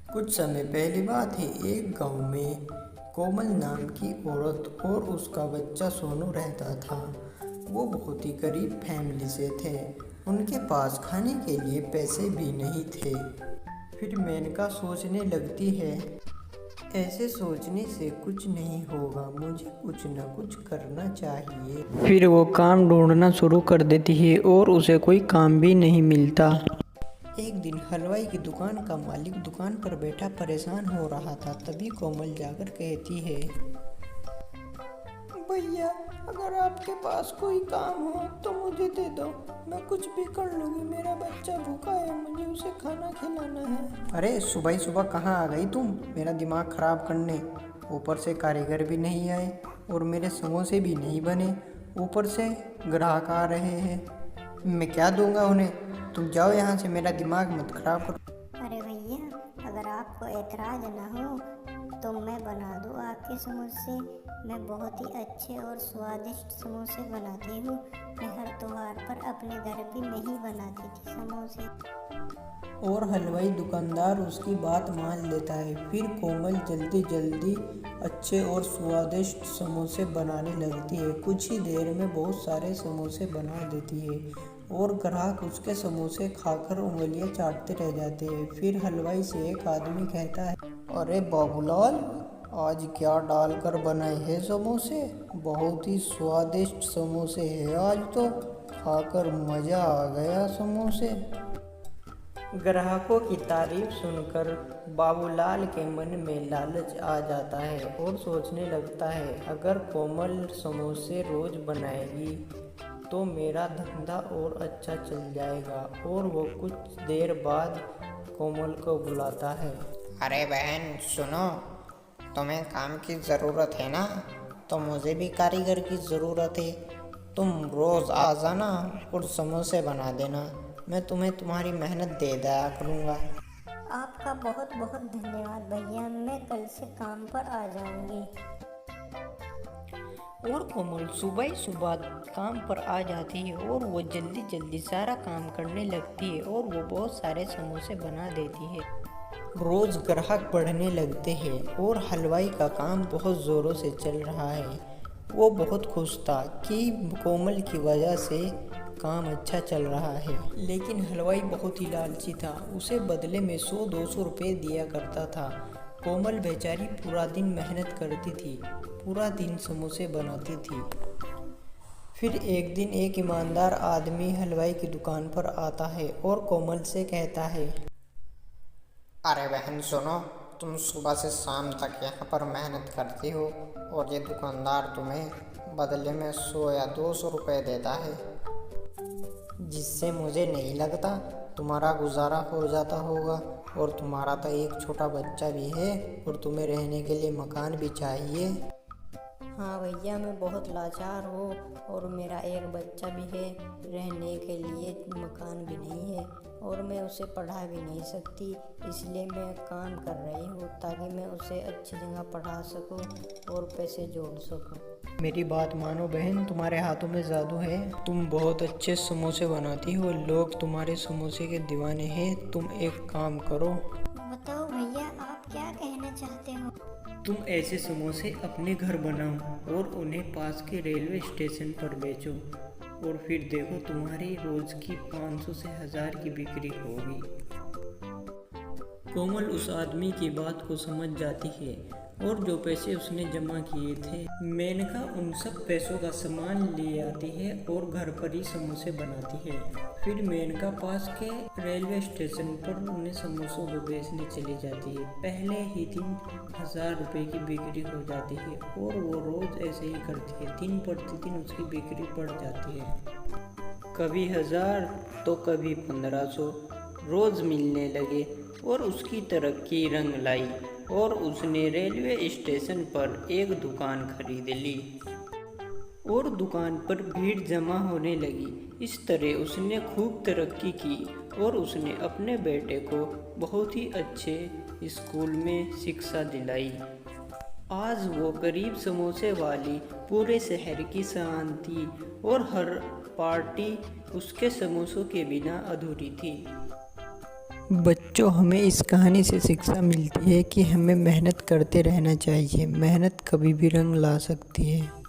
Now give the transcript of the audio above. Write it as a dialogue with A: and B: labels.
A: कुछ समय पहली बात है, एक गांव में कोमल नाम की औरत और उसका बच्चा सोनू रहता था। वो बहुत ही गरीब फैमिली से थे। उनके पास खाने के लिए पैसे भी नहीं थे। फिर मेनका सोचने लगती है, ऐसे सोचने से कुछ नहीं होगा, मुझे कुछ न कुछ करना चाहिए। फिर वो काम ढूंढना शुरू कर देती है और उसे कोई काम भी नहीं मिलता। एक दिन हलवाई की दुकान का मालिक दुकान पर बैठा परेशान हो रहा था। तभी कोमल जाकर कहती है, भैया, अगर आपके पास कोई काम हो तो मुझे दे दो, मैं कुछ भी कर लूँगी। मेरा बच्चा भूखा है, मुझे उसे खाना खिलाना है। अरे सुबह सुबह कहाँ आ गई तुम मेरा दिमाग खराब करने। ऊपर से कारीगर भी नहीं आए और मेरे समोसे भी नहीं बने, ऊपर से ग्राहक आ रहे हैं। मैं क्या दूंगा उन्हें। तुम जाओ यहाँ से, मेरा दिमाग मत खराब करो।
B: अरे भैया, अगर आपको एतराज़ ना हो तो मैं बना दूँ आपके समोसे। मैं बहुत ही अच्छे और स्वादिष्ट समोसे बनाती हूँ। मैं हर त्योहार पर अपने घर भी मैं ही बनाती थी समोसे।
A: और हलवाई दुकानदार उसकी बात मान लेता है। फिर कोमल जल्दी जल्दी अच्छे और स्वादिष्ट समोसे बनाने लगती है। कुछ ही देर में बहुत सारे समोसे बना देती है और ग्राहक उसके समोसे खाकर उंगलियां चाटते रह जाते हैं। फिर हलवाई से एक आदमी कहता है, अरे बाबूलाल, आज क्या डालकर बनाए हैं समोसे। बहुत ही स्वादिष्ट समोसे हैं आज तो, खाकर मज़ा आ गया समोसे। ग्राहकों की तारीफ सुनकर बाबूलाल के मन में लालच आ जाता है और सोचने लगता है, अगर कोमल समोसे रोज बनाएगी तो मेरा धंधा और अच्छा चल जाएगा। और वो कुछ देर बाद कोमल को बुलाता है।
C: अरे बहन सुनो, तुम्हें काम की ज़रूरत है ना, तो मुझे भी कारीगर की ज़रूरत है। तुम रोज़ आ जाना और समोसे बना देना, मैं तुम्हें तुम्हारी मेहनत दे दिया करूँगा।
B: आपका बहुत बहुत धन्यवाद भैया, मैं कल से काम पर आ जाऊँगी।
A: और कोमल सुबह सुबह काम पर आ जाती है और वो जल्दी जल्दी सारा काम करने लगती है और वो बहुत सारे समोसे बना देती है। रोज़ ग्राहक बढ़ने लगते हैं और हलवाई का काम बहुत ज़ोरों से चल रहा है। वो बहुत खुश था कि कोमल की वजह से काम अच्छा चल रहा है। लेकिन हलवाई बहुत ही लालची था, उसे बदले में 100-200 रुपये दिया करता था। कोमल बेचारी पूरा दिन मेहनत करती थी, पूरा दिन समोसे बनाती थी। फिर एक दिन एक ईमानदार आदमी हलवाई की दुकान पर आता है और कोमल से कहता है,
C: अरे बहन सुनो, तुम सुबह से शाम तक यहाँ पर मेहनत करती हो और ये दुकानदार तुम्हें बदले में 100 या 200 रुपये देता है, जिससे मुझे नहीं लगता तुम्हारा गुजारा हो जाता होगा। और तुम्हारा तो एक छोटा बच्चा भी है और तुम्हें रहने के लिए मकान भी चाहिए।
D: हाँ भैया, मैं बहुत लाचार हूँ और मेरा एक बच्चा भी है, रहने के लिए मकान भी नहीं है और मैं उसे पढ़ा भी नहीं सकती। इसलिए मैं काम कर रही हूँ ताकि मैं उसे अच्छी जगह पढ़ा सकूँ और पैसे जोड़ सकूँ।
A: मेरी बात मानो बहन, तुम्हारे हाथों में जादू है। तुम बहुत अच्छे समोसे बनाती हो, लोग तुम्हारे समोसे के दीवाने हैं। तुम एक काम करो,
B: बताओ भैया, आप क्या कहना चाहते हो?
A: तुम ऐसे समोसे अपने घर बनाओ और उन्हें पास के रेलवे स्टेशन पर बेचो और फिर देखो तुम्हारी रोज की 500 से 1000 की बिक्री होगी। कोमल उस आदमी की बात को समझ जाती है और जो पैसे उसने जमा किए थे, मेनका उन सब पैसों का सामान ले आती है और घर पर ही समोसे बनाती है। फिर मेनका पास के रेलवे स्टेशन पर उन्हें समोसों को बेचने चली जाती है। पहले ही दिन 1000 रुपये की बिक्री हो जाती है और वो रोज़ ऐसे ही करती है। दिन प्रतिदिन उसकी बिक्री बढ़ जाती है, कभी 1000 तो कभी 1500 रोज़ मिलने लगे और उसकी तरक्की रंग लाई और उसने रेलवे स्टेशन पर एक दुकान खरीद ली और दुकान पर भीड़ जमा होने लगी। इस तरह उसने खूब तरक्की की और उसने अपने बेटे को बहुत ही अच्छे स्कूल में शिक्षा दिलाई। आज वो गरीब समोसे वाली पूरे शहर की शान थी और हर पार्टी उसके समोसों के बिना अधूरी थी। बच्चों, हमें इस कहानी से शिक्षा मिलती है कि हमें मेहनत करते रहना चाहिए। मेहनत कभी भी रंग ला सकती है।